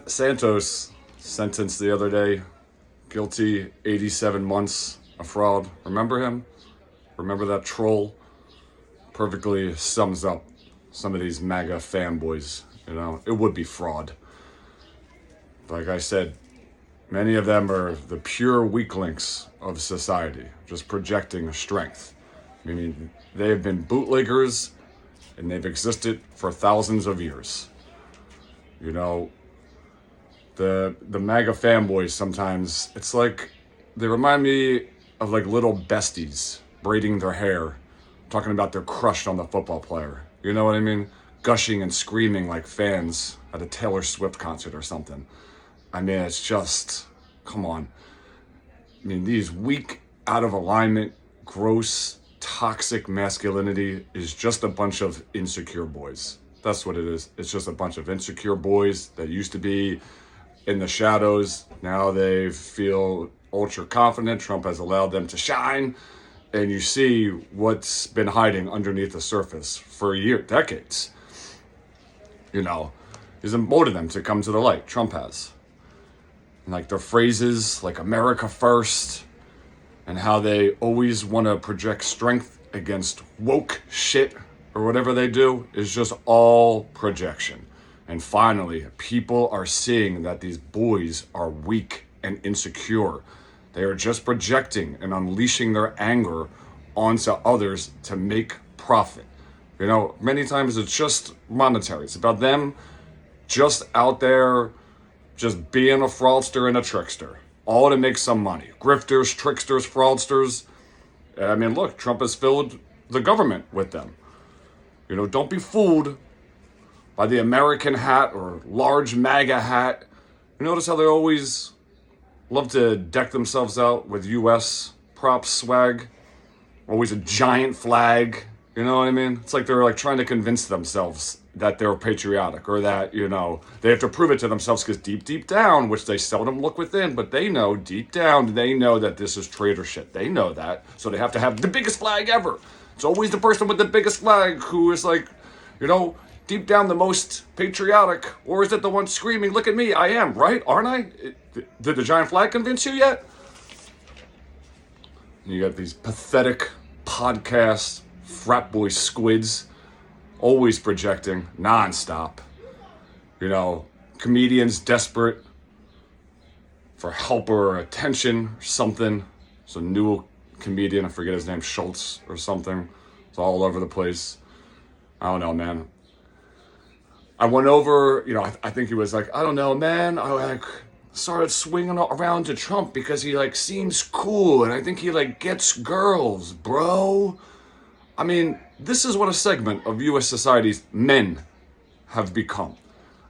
Santos sentenced the other day, guilty, 87 months of fraud. Remember him? Remember that troll? Perfectly sums up some of these MAGA fanboys. You know, it would be fraud. Like I said, many of them are the pure weak links of society, just projecting strength. I mean, they have been bootlickers and they've existed for thousands of years. You know, the MAGA fanboys sometimes, it's like, they remind me of like little besties braiding their hair, talking about their crush on the football player. You know what I mean? Gushing and screaming like fans at a Taylor Swift concert or something. I mean, it's just, come on. I mean, these weak, out of alignment, gross, toxic masculinity is just a bunch of insecure boys. That's what it is. It's just a bunch of insecure boys that used to be in the shadows. Now they feel ultra confident. Trump has allowed them to shine. And you see what's been hiding underneath the surface for decades. You know, he's emboldened them to come to the light. Trump has. And like their phrases like America first and how they always want to project strength against woke shit or whatever they do is just all projection. And finally, people are seeing that these boys are weak and insecure. They are just projecting and unleashing their anger onto others to make profit. You know, many times it's just monetary. It's about them just out there just being a fraudster and a trickster, all to make some money. Grifters, tricksters, fraudsters. I mean, look, Trump has filled the government with them. You know, don't be fooled by the American hat or large MAGA hat. You notice how they always love to deck themselves out with U.S. props swag? Always a giant flag. You know what I mean? It's like they're like trying to convince themselves that they're patriotic or that, you know, they have to prove it to themselves because deep down, which they seldom look within, but they know deep down, they know that this is traitor shit. They know that. So they have to have the biggest flag ever. It's always the person with the biggest flag who is like, you know, deep down the most patriotic. Or is it the one screaming, look at me, I am, right? Aren't I? Did the giant flag convince you yet? You got these pathetic podcast frat boy squids always projecting nonstop. You know, comedians desperate for help or attention or something. It's a new comedian, I forget his name, Schultz or something. It's all over the place. I don't know, man. I went over, you know, I think he was like, I don't know, man. I like started swinging around to Trump because he like seems cool and I think he like gets girls, bro. I mean, this is what a segment of U.S. society's men have become.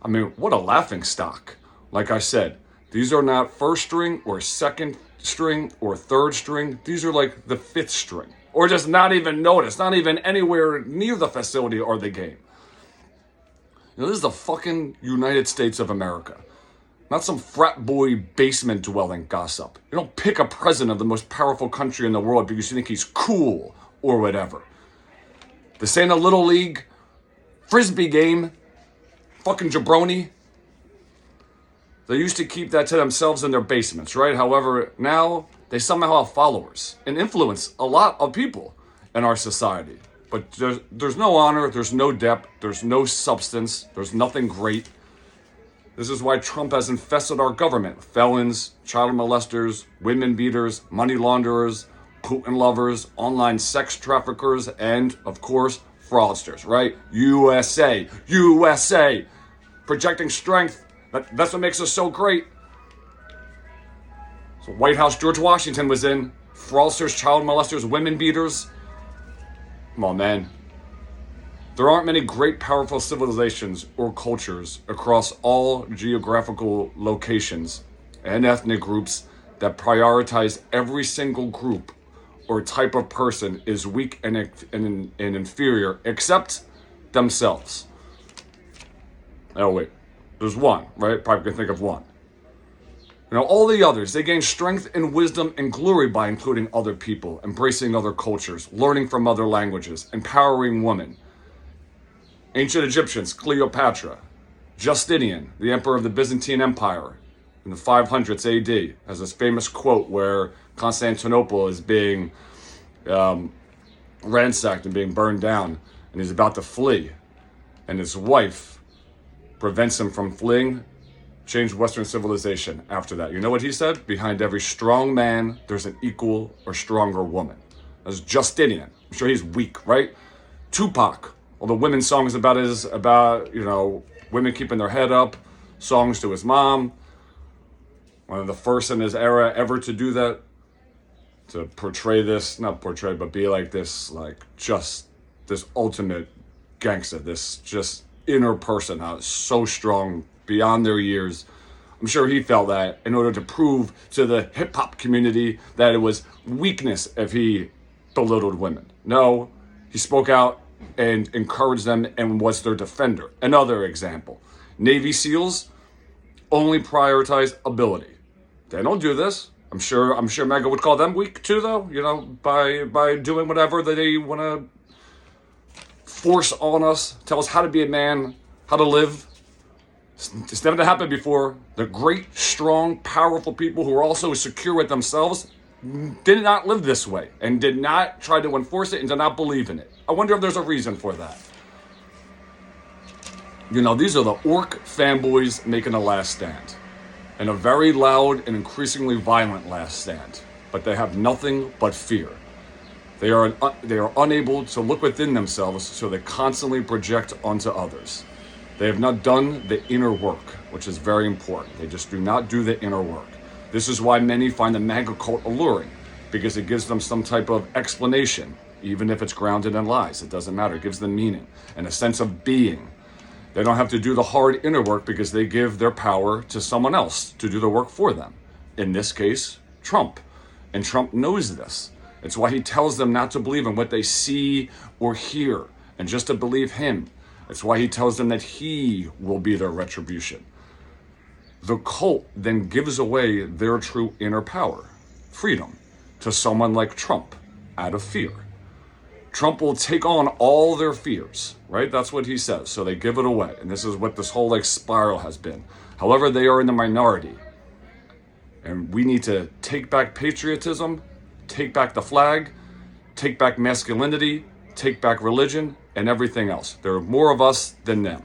I mean, what a laughing stock. Like I said, these are not first string or second string or third string. These are like the fifth string. Or just not even noticed, not even anywhere near the facility or the game. You know, this is the fucking United States of America. Not some frat boy basement dwelling gossip. You don't pick a president of the most powerful country in the world because you think he's cool or whatever. This ain't a little league frisbee game. Fucking jabroni. They used to keep that to themselves in their basements, right? However, now they somehow have followers and influence a lot of people in our society. But there's no honor, there's no depth, there's no substance, there's nothing great. This is why Trump has infested our government. Felons, child molesters, women beaters, money launderers, Putin lovers, online sex traffickers, and, of course, fraudsters, right? USA, USA, projecting strength. That's what makes us so great. So White House George Washington was in. Fraudsters, child molesters, women beaters. Come on, man. There aren't many great, powerful civilizations or cultures across all geographical locations and ethnic groups that prioritize every single group or type of person is weak and inferior except themselves. Oh, wait. There's one, right? Probably can think of one. You know, all the others, they gain strength and wisdom and glory by including other people, embracing other cultures, learning from other languages, empowering women. Ancient Egyptians, Cleopatra, Justinian, the emperor of the Byzantine Empire in the 500s AD, has this famous quote where Constantinople is being ransacked and being burned down, and he's about to flee, and his wife prevents him from fleeing. Changed Western civilization after that. You know what he said? Behind every strong man, there's an equal or stronger woman. That's Justinian. I'm sure he's weak, right? Tupac, all the women's songs about women keeping their head up, songs to his mom. One of the first in his era ever to do that, to portray this, not portray, but be like this, like just this ultimate gangster, this just inner person, so strong beyond their years. I'm sure he felt that in order to prove to the hip-hop community that it was weakness if he belittled women. No, he spoke out and encouraged them and was their defender. Another example, Navy SEALs only prioritize ability. They don't do this. I'm sure Mega would call them weak too, though, by doing whatever that they want to force on us, tell us how to be a man, how to live. It's never happened before. The great, strong, powerful people who are also secure with themselves did not live this way and did not try to enforce it and did not believe in it. I wonder if there's a reason for that. These are the orc fanboys making a last stand. And a very loud and increasingly violent last stand. But they have nothing but fear. They are unable to look within themselves, so they constantly project onto others. They have not done the inner work, which is very important. They just do not do the inner work. This is why many find the MAGA cult alluring, because it gives them some type of explanation, even if it's grounded in lies. It doesn't matter. It gives them meaning and a sense of being. They don't have to do the hard inner work because they give their power to someone else to do the work for them. In this case, Trump. And Trump knows this. It's why he tells them not to believe in what they see or hear, and just to believe him. It's why he tells them that he will be their retribution. The cult then gives away their true inner power, freedom, to someone like Trump out of fear. Trump will take on all their fears, right? That's what he says. So they give it away. And this is what this whole spiral has been. However, they are in the minority. And we need to take back patriotism, take back the flag, take back masculinity, take back religion, and everything else. There are more of us than them.